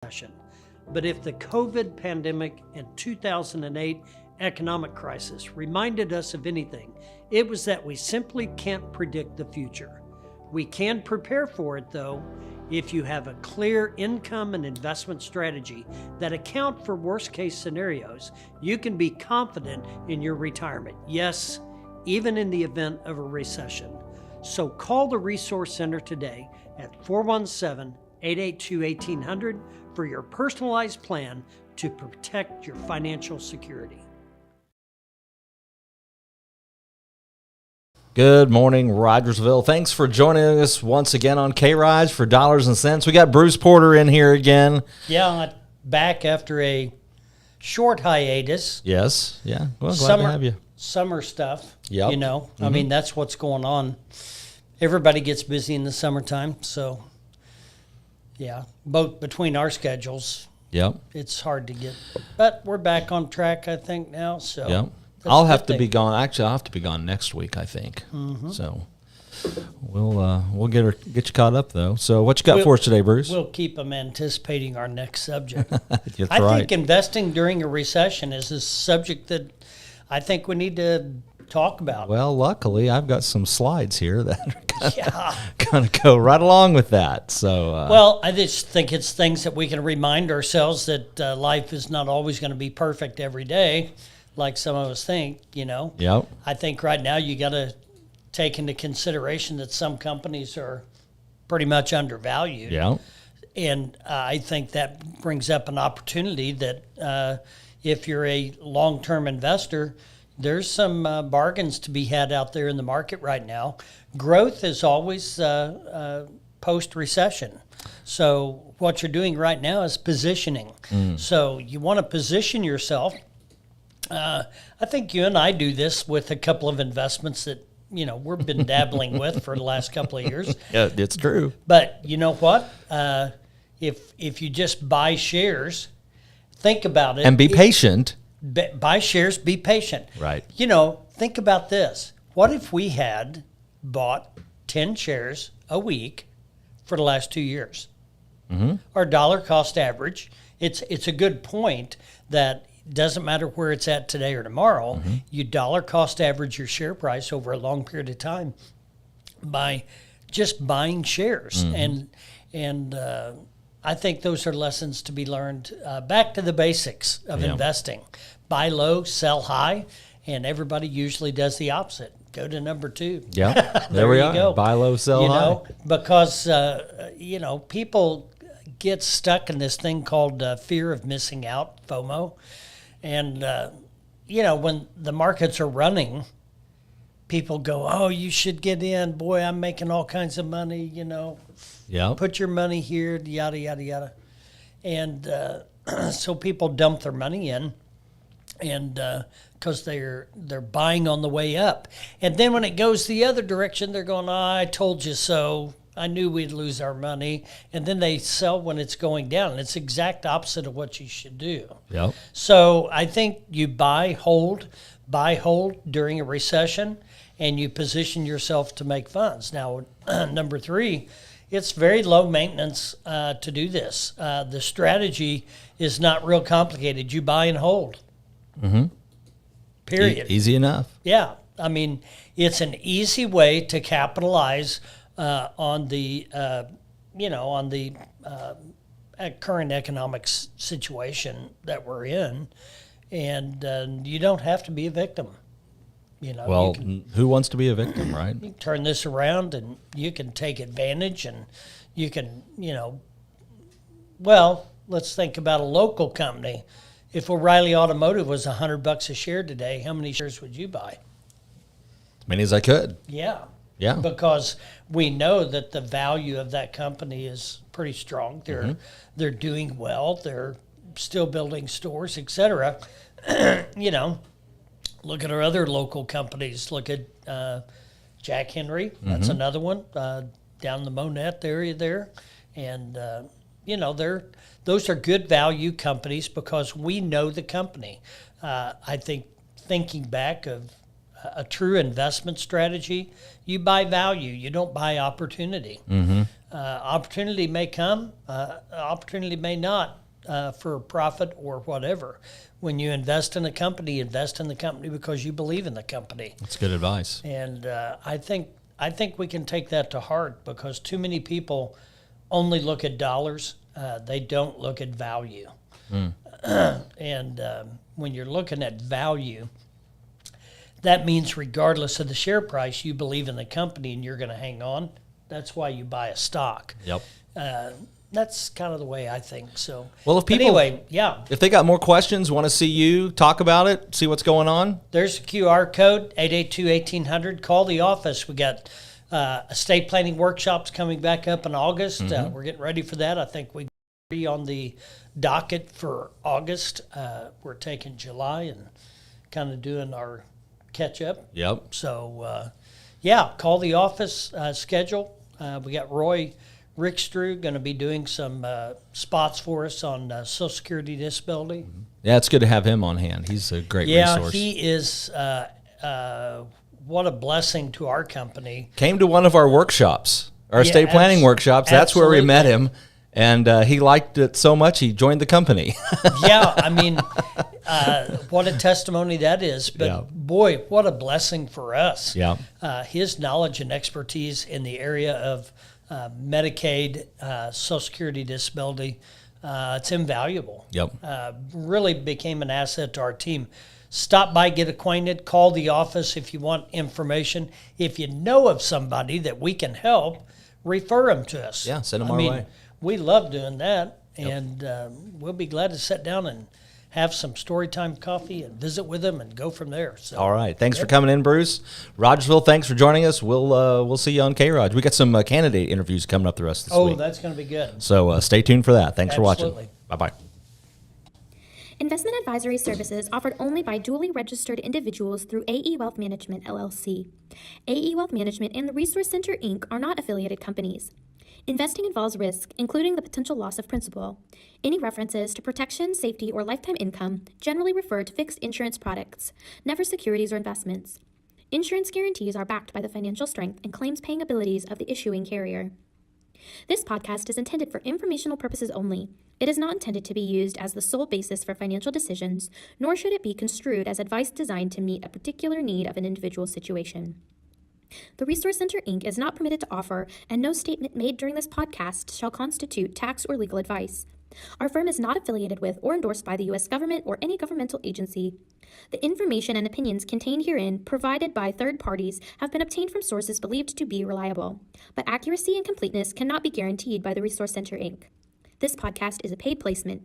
recession. But if the COVID pandemic and 2008 economic crisis reminded us of anything, it was that we simply can't predict the future. We can prepare for it, though, if you have a clear income and investment strategy that account for worst-case scenarios. You can be confident in your retirement. Yes, even in the event of a recession. So call the Resource Center today at 417-882-1800 for your personalized plan to protect your financial security. Good morning, Rogersville. Thanks for joining us once again on K-ROG for Dollars and Cents. We got Bruce Porter in here again. Yeah, back after a short hiatus. Yes, yeah. Well, glad to have you. Summer stuff, Yep. you know. I mean, that's what's going on. Everybody gets busy in the summertime, so, yeah, both between our schedules, Yep. it's hard to get. But we're back on track, I think, now, so. Yep. that's I'll a have good to be thing. gone. Actually, I'll have to be gone next week, I think. So we'll get you caught up, though. So what you got for us today, Bruce? We'll keep them anticipating our next subject. That's I right. think investing during a recession is a subject that I think we need to talk about. Well, luckily, I've got some slides here that are Yeah. going to go right along with that. So Well, I just think it's things that we can remind ourselves that life is not always going to be perfect every day, like some of us think, you know. Yep. I think right now you got to take into consideration that some companies are pretty much undervalued. Yeah. And I think that brings up an opportunity that if you're a long-term investor, there's some bargains to be had out there in the market right now. Growth is always post-recession. So what you're doing right now is positioning. So you want to position yourself. I think you and I do this with a couple of investments that, you know, we've been dabbling with for the last couple of years. Yeah, it's true. But you know what? If you just buy shares, think about it. And be patient. Buy shares, be patient. Right. You know, think about this. What if we had bought 10 shares a week for the last 2 years? Our dollar cost average, it's a good point that doesn't matter where it's at today or tomorrow, you dollar cost average your share price over a long period of time by just buying shares. And I think those are lessons to be learned. Back to the basics of investing. Buy low, sell high, and everybody usually does the opposite. Go to number 2. Yeah, there we you are. go. Buy low, sell You high. know, because, you know, people get stuck in this thing called fear of missing out, FOMO. And, you know, when the markets are running, people go, oh, you should get in. Boy, I'm making all kinds of money, you know. Yeah. Put your money here, yada, yada, yada. And so people dump their money in, and because they're buying on the way up. And then when it goes the other direction, they're going, oh, I told you so. I knew we'd lose our money. And then they sell when it's going down. And it's the exact opposite of what you should do. Yep. So I think you buy, hold during a recession, and you position yourself to make funds. Now, number 3, it's very low maintenance to do this. The strategy is not real complicated. You buy and hold. Period. Easy enough. Yeah. I mean, it's an easy way to capitalize on the, current economic situation that we're in. And you don't have to be a victim. You know, Well, you can, who wants to be a victim, right? you can turn this around and you can take advantage, and you can, you know, well, let's think about a local company. If O'Reilly Automotive was $100 a share today, how many shares would you buy? As many as I could. Yeah. Yeah. Because we know that the value of that company is pretty strong. They're doing well. They're still building stores, etc. You know, look at our other local companies. Look at Jack Henry. That's another one down the Monette area there. And, you know, those are good value companies because we know the company. I think thinking back of a true investment strategy, you buy value, you don't buy opportunity. Opportunity may come, opportunity may not for profit or whatever. When you invest in a company, invest in the company because you believe in the company. That's good advice. And I think we can take that to heart because too many people only look at dollars. They don't look at value. And when you're looking at value, that means regardless of the share price, you believe in the company and you're going to hang on. That's why you buy a stock. Yep. That's kind of the way I think. So, well, if people, anyway, yeah. If they got more questions, want to see you talk about it, see what's going on, there's a QR code 882-1800. Call the office. We got estate planning workshops coming back up in August. We're getting ready for that. I think we be on the docket for August. We're taking July and kind of doing our catch up. Yep. So, yeah, call the office, schedule. We got Roy Rickstrew going to be doing some spots for us on Social Security disability. Yeah, it's good to have him on hand. He's a great resource. Yeah, he is. What a blessing to our company. Came to one of our workshops, our estate planning workshops. That's absolutely. where we met him. And he liked it so much, he joined the company. Yeah, I mean, what a testimony that is. But boy, what a blessing for us. Yeah. His knowledge and expertise in the area of Medicaid, Social Security disability, it's invaluable. Yep. Really became an asset to our team. Stop by, get acquainted, call the office if you want information. If you know of somebody that we can help, refer them to us. Yeah, send them our way. We love doing that, and we'll be glad to sit down and have some storytime coffee and visit with them and go from there. So, all right. Thanks for coming in, Bruce. Rogersville, thanks for joining us. We'll see you on K-ROG. We got some candidate interviews coming up the rest of this week. Oh, that's going to be good. So stay tuned for that. Thanks for watching. Bye-bye. Investment advisory services offered only by duly registered individuals through AE Wealth Management, LLC. AE Wealth Management and the Resource Center, Inc. are not affiliated companies. Investing involves risk, including the potential loss of principal. Any references to protection, safety, or lifetime income generally refer to fixed insurance products, never securities or investments. Insurance guarantees are backed by the financial strength and claims-paying abilities of the issuing carrier. This podcast is intended for informational purposes only. It is not intended to be used as the sole basis for financial decisions, nor should it be construed as advice designed to meet a particular need of an individual situation. The Resource Center, Inc. is not permitted to offer, and no statement made during this podcast shall constitute tax or legal advice. Our firm is not affiliated with or endorsed by the U.S. government or any governmental agency. The information and opinions contained herein, provided by third parties, have been obtained from sources believed to be reliable, but accuracy and completeness cannot be guaranteed by the Resource Center, Inc. This podcast is a paid placement.